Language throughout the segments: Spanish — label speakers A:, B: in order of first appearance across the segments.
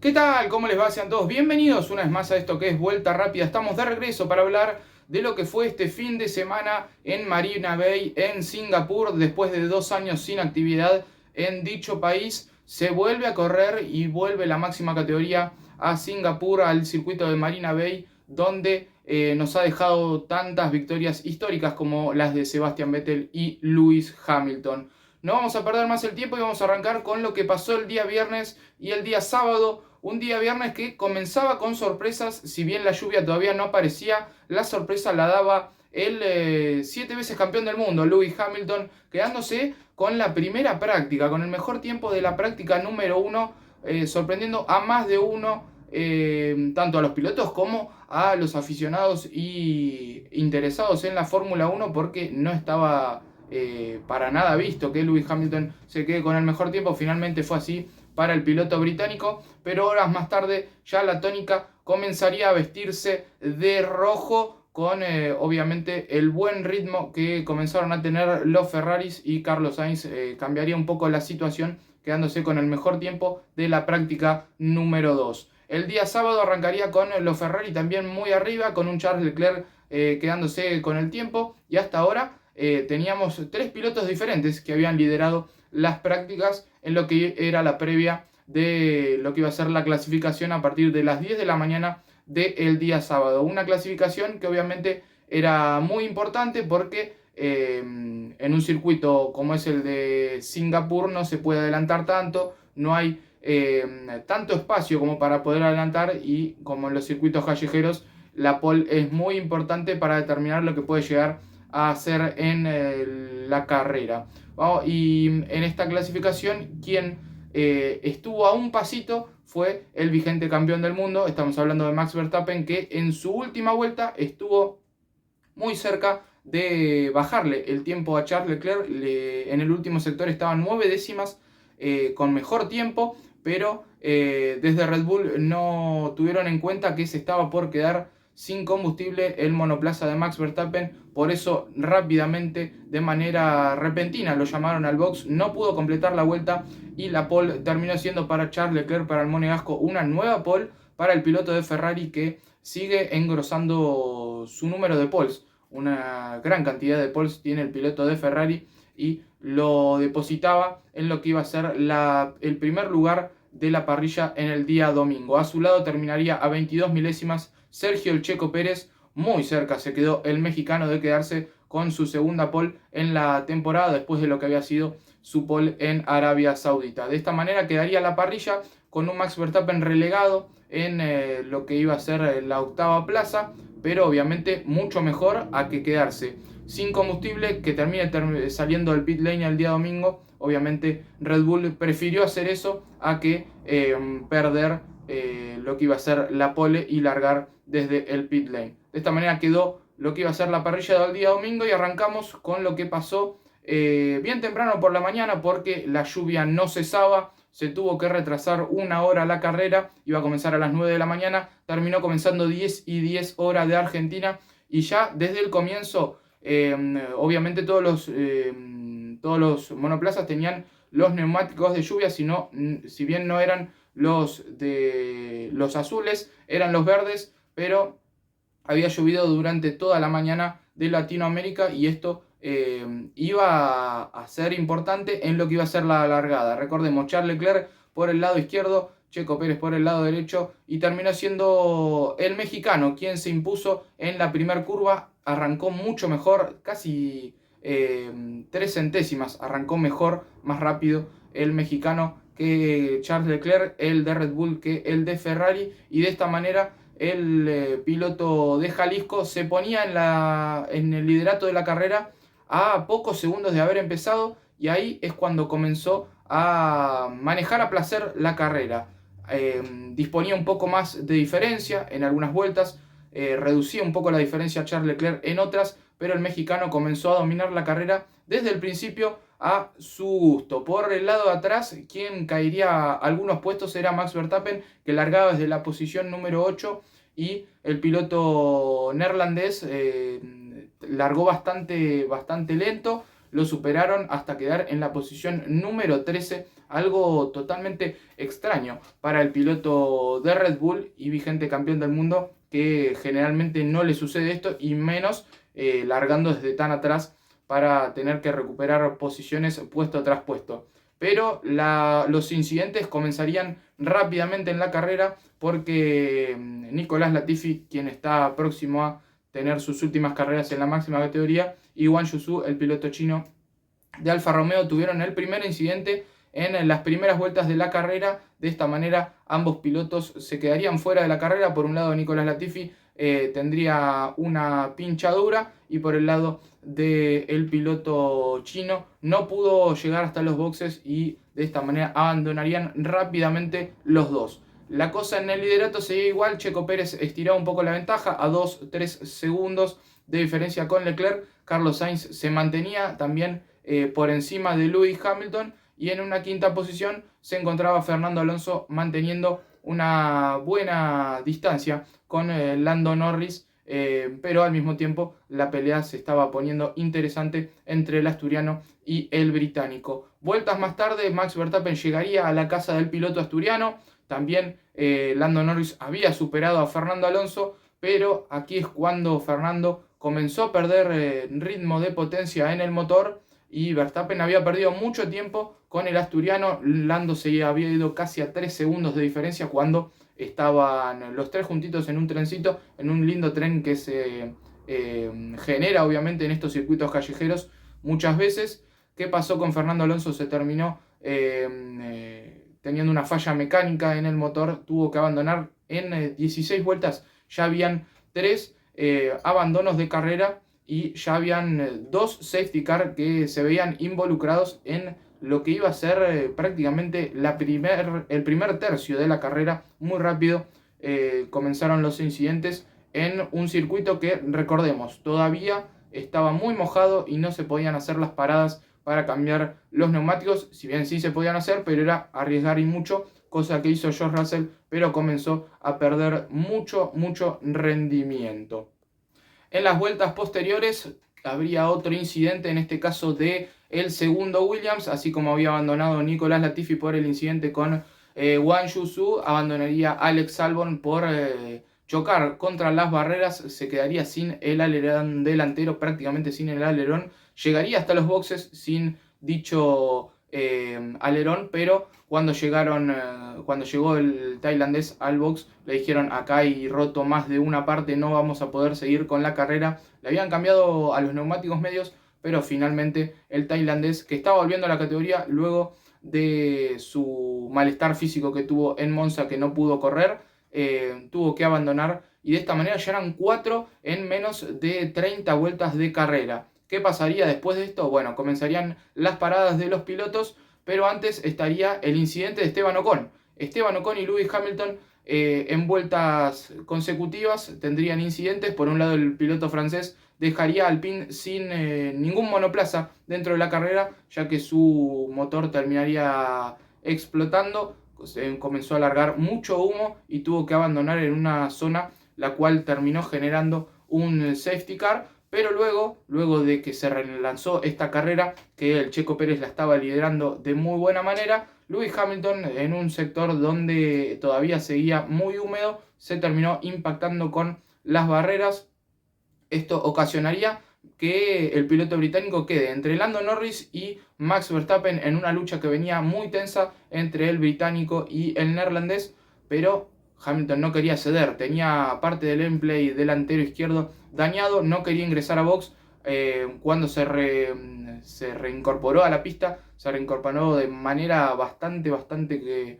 A: ¿Qué tal? ¿Cómo les va? Sean todos bienvenidos una vez más a esto que es Vuelta Rápida. Estamos de regreso para hablar de lo que fue este fin de semana en Marina Bay, en Singapur. Después de 2 años sin actividad en dicho país, se vuelve a correr y vuelve la máxima categoría a Singapur, al circuito de Marina Bay, donde nos ha dejado tantas victorias históricas como las de Sebastian Vettel y Lewis Hamilton. No vamos a perder más el tiempo y vamos a arrancar con lo que pasó el día viernes y el día sábado. Un día viernes que comenzaba con sorpresas, si bien la lluvia todavía no aparecía, la sorpresa la daba el 7 veces campeón del mundo, Lewis Hamilton, quedándose con la primera práctica, con el mejor tiempo de la práctica número 1, sorprendiendo a más de uno, tanto a los pilotos como a los aficionados y interesados en la Fórmula 1, porque no estaba para nada visto que Lewis Hamilton se quede con el mejor tiempo. Finalmente fue así para el piloto británico, pero horas más tarde ya la tónica comenzaría a vestirse de rojo con obviamente el buen ritmo que comenzaron a tener los Ferraris, y Carlos Sainz cambiaría un poco la situación quedándose con el mejor tiempo de la práctica número 2. El día sábado arrancaría con los Ferrari también muy arriba, con un Charles Leclerc quedándose con el tiempo, y hasta ahora teníamos 3 pilotos diferentes que habían liderado las prácticas en lo que era la previa de lo que iba a ser la clasificación a partir de las 10 de la mañana del día sábado. Una clasificación que obviamente era muy importante porque en un circuito como es el de Singapur no se puede adelantar tanto, no hay tanto espacio como para poder adelantar, y como en los circuitos callejeros la pole es muy importante para determinar lo que puede llegar a hacer en la carrera. Y en esta clasificación, quien estuvo a un pasito fue el vigente campeón del mundo. Estamos hablando de Max Verstappen, que en su última vuelta estuvo muy cerca de bajarle el tiempo a Charles Leclerc. En el último sector estaban 9 décimas con mejor tiempo, pero desde Red Bull no tuvieron en cuenta que se estaba por quedar sin combustible el monoplaza de Max Verstappen. Por eso rápidamente, de manera repentina, lo llamaron al box. No pudo completar la vuelta y la pole terminó siendo para Charles Leclerc, para el monegasco. Una nueva pole para el piloto de Ferrari, que sigue engrosando su número de poles. Una gran cantidad de poles tiene el piloto de Ferrari y lo depositaba en lo que iba a ser el primer lugar de la parrilla en el día domingo. A su lado terminaría a 22 milésimas Sergio El Checo Pérez. Muy cerca se quedó el mexicano de quedarse con su segunda pole en la temporada, después de lo que había sido su pole en Arabia Saudita. De esta manera quedaría la parrilla con un Max Verstappen relegado en lo que iba a ser la octava plaza, pero obviamente mucho mejor a que quedarse sin combustible, que termine saliendo del pit lane el día domingo. Obviamente Red Bull prefirió hacer eso a que perder lo que iba a ser la pole y largar desde el pit lane. De esta manera quedó lo que iba a ser la parrilla del día domingo, y arrancamos con lo que pasó bien temprano por la mañana, porque la lluvia no cesaba. Se tuvo que retrasar 1 hora la carrera, iba a comenzar a las 9 de la mañana, terminó comenzando 10:10 hora de Argentina, y ya desde el comienzo, obviamente todos los monoplazas tenían los neumáticos de lluvia, si bien no eran los azules, eran los verdes, pero había llovido durante toda la mañana de Latinoamérica, y esto iba a ser importante en lo que iba a ser la largada. Recordemos, Charles Leclerc por el lado izquierdo, Checo Pérez por el lado derecho, y terminó siendo el mexicano quien se impuso en la primera curva. Arrancó mucho mejor, casi 3 centésimas, arrancó mejor, más rápido el mexicano que Charles Leclerc, el de Red Bull, que el de Ferrari, y de esta manera el piloto de Jalisco se ponía en el liderato de la carrera a pocos segundos de haber empezado, y ahí es cuando comenzó a manejar a placer la carrera. Disponía un poco más de diferencia en algunas vueltas, reducía un poco la diferencia a Charles Leclerc en otras, pero el mexicano comenzó a dominar la carrera desde el principio a su gusto. Por el lado de atrás, quien caería algunos puestos era Max Verstappen, que largaba desde la posición número 8, y el piloto neerlandés largó bastante lento. lo superaron hasta quedar en la posición número 13, algo totalmente extraño para el piloto de Red Bull y vigente campeón del mundo, que generalmente no le sucede esto, y menos largando desde tan atrás para tener que recuperar posiciones puesto tras puesto. Pero los incidentes comenzarían rápidamente en la carrera porque Nicolás Latifi, quien está próximo a tener sus últimas carreras en la máxima categoría, y Guan Yu Zhou, el piloto chino de Alfa Romeo, tuvieron el primer incidente en las primeras vueltas de la carrera. De esta manera ambos pilotos se quedarían fuera de la carrera. Por un lado, Nicolás Latifi tendría una pinchadura, y por el lado del piloto chino no pudo llegar hasta los boxes, y de esta manera abandonarían rápidamente los dos. La cosa en el liderato seguía igual. Checo Pérez estiraba un poco la ventaja a 2-3 segundos de diferencia con Leclerc. Carlos Sainz se mantenía también por encima de Lewis Hamilton, y en una quinta posición se encontraba Fernando Alonso manteniendo una buena distancia con Lando Norris, pero al mismo tiempo la pelea se estaba poniendo interesante entre el asturiano y el británico. Vueltas más tarde, Max Verstappen llegaría a la casa del piloto asturiano. También Lando Norris había superado a Fernando Alonso, pero aquí es cuando Fernando comenzó a perder ritmo de potencia en el motor, y Verstappen había perdido mucho tiempo con el asturiano. Lando se había ido casi a 3 segundos de diferencia cuando estaban los tres juntitos en un trencito, en un lindo tren que se genera obviamente en estos circuitos callejeros muchas veces. ¿Qué pasó con Fernando Alonso? Se terminó teniendo una falla mecánica en el motor, tuvo que abandonar en 16 vueltas. Ya habían 3 abandonos de carrera, y ya habían 2 safety car que se veían involucrados en lo que iba a ser prácticamente el primer tercio de la carrera. Muy rápido comenzaron los incidentes en un circuito que, recordemos, todavía estaba muy mojado y no se podían hacer las paradas para cambiar los neumáticos. Si bien sí se podían hacer, pero era arriesgar y mucho, cosa que hizo George Russell, pero comenzó a perder mucho rendimiento. En las vueltas posteriores habría otro incidente, en este caso de el segundo Williams. Así como había abandonado Nicolás Latifi por el incidente con Guan Yu Zhou, abandonaría Alex Albon por chocar contra las barreras. Se quedaría sin el alerón delantero, prácticamente sin el alerón. Llegaría hasta los boxes sin dicho alerón, pero cuando llegó el tailandés al box, le dijeron: acá hay roto más de una parte, no vamos a poder seguir con la carrera. Le habían cambiado a los neumáticos medios, pero finalmente el tailandés, que estaba volviendo a la categoría luego de su malestar físico que tuvo en Monza, que no pudo correr, tuvo que abandonar, y de esta manera ya eran 4 en menos de 30 vueltas de carrera. ¿Qué pasaría después de esto? Bueno, comenzarían las paradas de los pilotos, pero antes estaría el incidente de Esteban Ocon. Esteban Ocon y Lewis Hamilton en vueltas consecutivas tendrían incidentes. Por un lado, el piloto francés dejaría Alpine sin ningún monoplaza dentro de la carrera, ya que su motor terminaría explotando. Comenzó a largar mucho humo y tuvo que abandonar en una zona, la cual terminó generando un safety car. Pero luego de que se relanzó esta carrera, que el Checo Pérez la estaba liderando de muy buena manera, Lewis Hamilton, en un sector donde todavía seguía muy húmedo, se terminó impactando con las barreras. Esto ocasionaría que el piloto británico quede entre Lando Norris y Max Verstappen en una lucha que venía muy tensa entre el británico y el neerlandés, pero Hamilton no quería ceder. Tenía parte del endplay delantero izquierdo dañado, no quería ingresar a box. Cuando se reincorporó a la pista, se reincorporó de manera bastante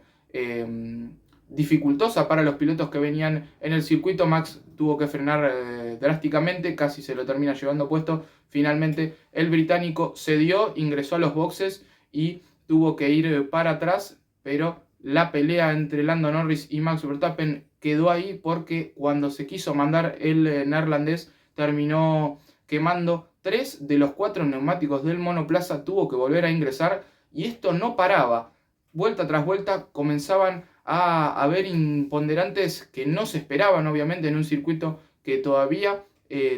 A: dificultosa para los pilotos que venían en el circuito. Max tuvo que frenar drásticamente, casi se lo termina llevando puesto. Finalmente el británico cedió, ingresó a los boxes y tuvo que ir para atrás, pero la pelea entre Lando Norris y Max Verstappen quedó ahí, porque cuando se quiso mandar el neerlandés terminó quemando 3 de los 4 neumáticos del monoplaza, tuvo que volver a ingresar, y esto no paraba. Vuelta tras vuelta comenzaban a haber imponderantes que no se esperaban, obviamente, en un circuito que todavía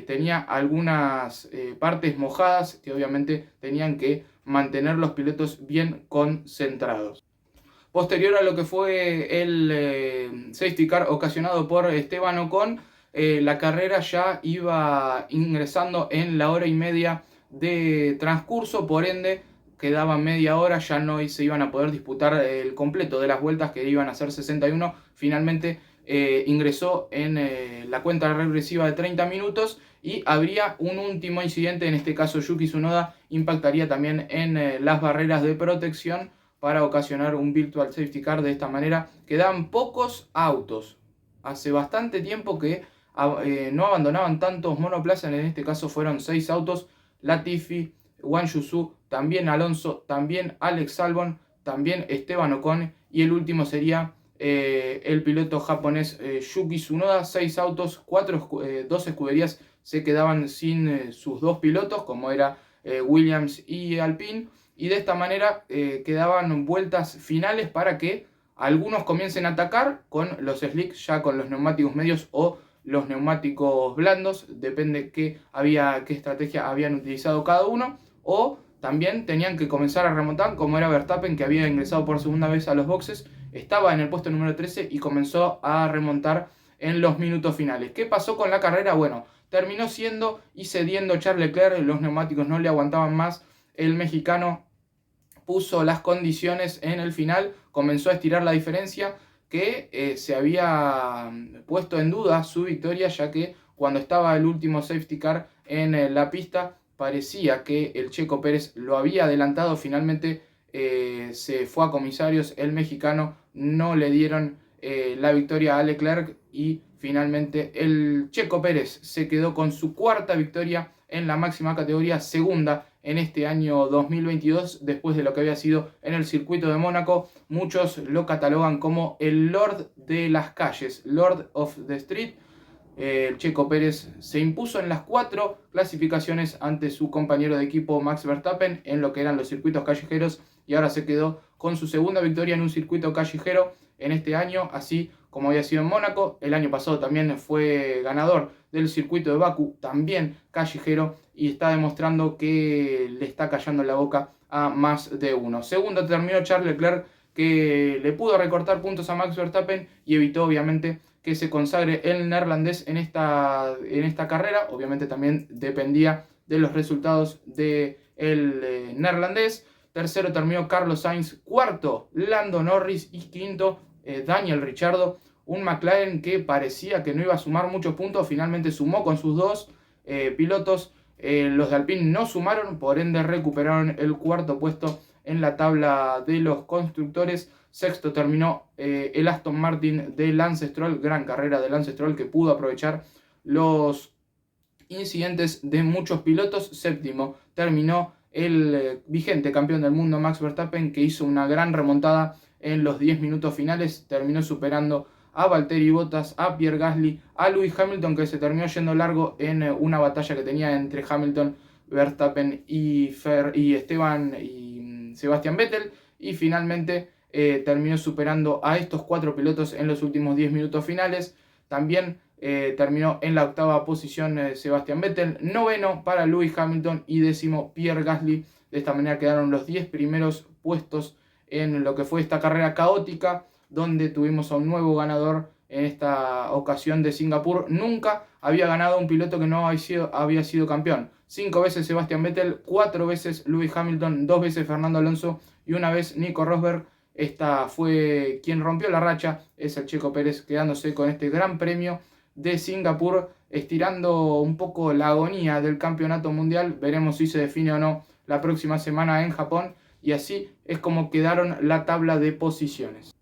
A: tenía algunas partes mojadas que obviamente tenían que mantener los pilotos bien concentrados. Posterior a lo que fue el safety car ocasionado por Esteban Ocon, la carrera ya iba ingresando en la hora y media de transcurso, por ende quedaba media hora, ya no se iban a poder disputar el completo de las vueltas, que iban a ser 61. Finalmente ingresó en la cuenta regresiva de 30 minutos y habría un último incidente. En este caso Yuki Tsunoda impactaría también en las barreras de protección para ocasionar un virtual safety car. De esta manera quedan pocos autos. Hace bastante tiempo que no abandonaban tantos monoplazas. En este caso fueron 6 autos: Latifi, Wang Yusu, también Alonso, también Alex Albon, también Esteban Ocon, y el último sería el piloto japonés Yuki Tsunoda. 6 autos, 2 escuderías se quedaban sin sus 2 pilotos, como era Williams y Alpine, y de esta manera quedaban vueltas finales para que algunos comiencen a atacar con los slicks, ya con los neumáticos medios o los neumáticos blandos, depende qué estrategia habían utilizado cada uno, o también tenían que comenzar a remontar, como era Verstappen, que había ingresado por segunda vez a los boxes, estaba en el puesto número 13 y comenzó a remontar en los minutos finales. ¿Qué pasó con la carrera? Bueno, terminó siendo y cediendo Charles Leclerc, los neumáticos no le aguantaban más. El mexicano puso las condiciones en el final, comenzó a estirar la diferencia, que se había puesto en duda su victoria, ya que cuando estaba el último safety car en la pista parecía que el Checo Pérez lo había adelantado. Finalmente se fue a comisarios el mexicano, no le dieron la victoria a Leclerc y finalmente el Checo Pérez se quedó con su 4ª victoria en la máxima categoría, segunda en este año 2022, después de lo que había sido en el circuito de Mónaco. Muchos lo catalogan como el Lord de las calles, Lord of the Street. El Checo Pérez se impuso en las 4 clasificaciones ante su compañero de equipo Max Verstappen en lo que eran los circuitos callejeros, y ahora se quedó con su 2ª victoria en un circuito callejero en este año, así como había sido en Mónaco. El año pasado también fue ganador del circuito de Bakú, también callejero, y está demostrando que le está callando la boca a más de uno. Segundo terminó Charles Leclerc, que le pudo recortar puntos a Max Verstappen y evitó obviamente que se consagre el neerlandés en esta carrera. Obviamente también dependía de los resultados del neerlandés. Tercero terminó Carlos Sainz, cuarto Lando Norris y quinto Daniel Ricciardo. Un McLaren que parecía que no iba a sumar muchos puntos, finalmente sumó con sus 2 pilotos. Los de Alpine no sumaron, por ende recuperaron el 4º puesto en la tabla de los constructores. Sexto terminó el Aston Martin de Lance Stroll, gran carrera de Lance Stroll, que pudo aprovechar los incidentes de muchos pilotos. Séptimo terminó el vigente campeón del mundo Max Verstappen, que hizo una gran remontada en los 10 minutos finales, terminó superando a Valtteri Bottas, a Pierre Gasly, a Lewis Hamilton, que se terminó yendo largo en una batalla que tenía entre Hamilton, Verstappen y Sebastian Vettel, y finalmente terminó superando a estos 4 pilotos en los últimos 10 minutos finales. También terminó en la 8ª posición Sebastian Vettel, 9º para Lewis Hamilton y 10º Pierre Gasly. De esta manera quedaron los 10 primeros puestos en lo que fue esta carrera caótica, donde tuvimos a un nuevo ganador en esta ocasión de Singapur. Nunca había ganado un piloto que no había sido campeón. 5 veces Sebastian Vettel, 4 veces Lewis Hamilton, 2 veces Fernando Alonso y 1 vez Nico Rosberg. Esta fue quien rompió la racha, es el Checo Pérez, quedándose con este gran premio de Singapur, estirando un poco la agonía del campeonato mundial. Veremos si se define o no la próxima semana en Japón, y así es como quedaron la tabla de posiciones.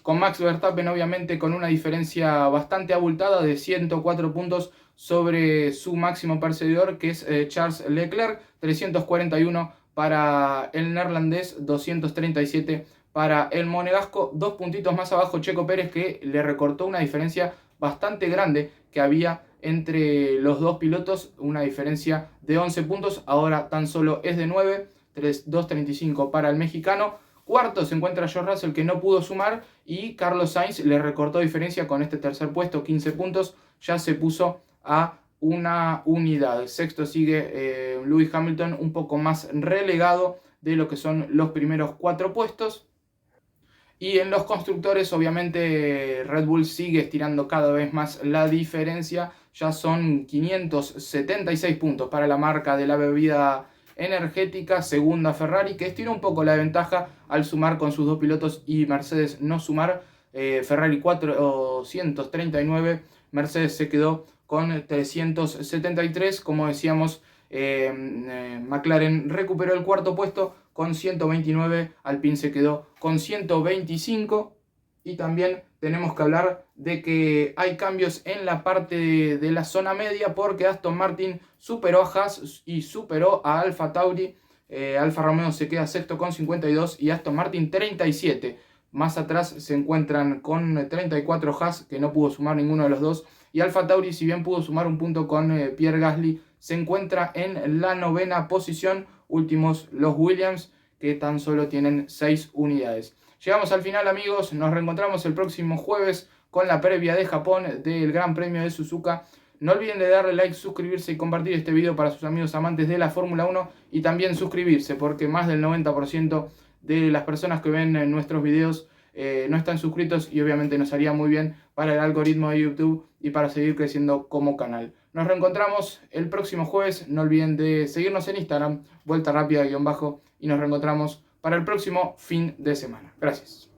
A: Con Max Verstappen obviamente con una diferencia bastante abultada de 104 puntos sobre su máximo perseguidor, que es Charles Leclerc, 341 para el neerlandés, 237 para el monegasco. 2 puntitos más abajo Checo Pérez, que le recortó una diferencia bastante grande que había entre los 2 pilotos, una diferencia de 11 puntos, ahora tan solo es de 9, 2.35 para el mexicano. Cuarto se encuentra George Russell, que no pudo sumar, y Carlos Sainz le recortó diferencia con este tercer puesto, 15 puntos, ya se puso a una unidad. Sexto sigue Lewis Hamilton, un poco más relegado de lo que son los primeros 4 puestos. Y en los constructores, obviamente, Red Bull sigue estirando cada vez más la diferencia. Ya son 576 puntos para la marca de la bebida energética. Segunda Ferrari, que estiró un poco la ventaja al sumar con sus 2 pilotos y Mercedes no sumar. Ferrari 439, Mercedes se quedó con 373. Como decíamos, McLaren recuperó el 4.º puesto con 129, Alpine se quedó con 125. Y también tenemos que hablar de que hay cambios en la parte de la zona media, porque Aston Martin superó a Haas y superó a Alfa Tauri. Alfa Romeo se queda sexto con 52 y Aston Martin 37. Más atrás se encuentran con 34 Haas, que no pudo sumar ninguno de los dos. Y Alfa Tauri, si bien pudo sumar un punto con Pierre Gasly, se encuentra en la 9ª posición. Últimos los Williams, que tan solo tienen 6 unidades. Llegamos al final, amigos. Nos reencontramos el próximo jueves con la previa de Japón del Gran Premio de Suzuka. No olviden de darle like, suscribirse y compartir este video para sus amigos amantes de la Fórmula 1. Y también suscribirse, porque más del 90% de las personas que ven nuestros videos no están suscritos, y obviamente nos haría muy bien para el algoritmo de YouTube y para seguir creciendo como canal. Nos reencontramos el próximo jueves. No olviden de seguirnos en Instagram, vuelta rápida_, y nos reencontramos para el próximo fin de semana. Gracias.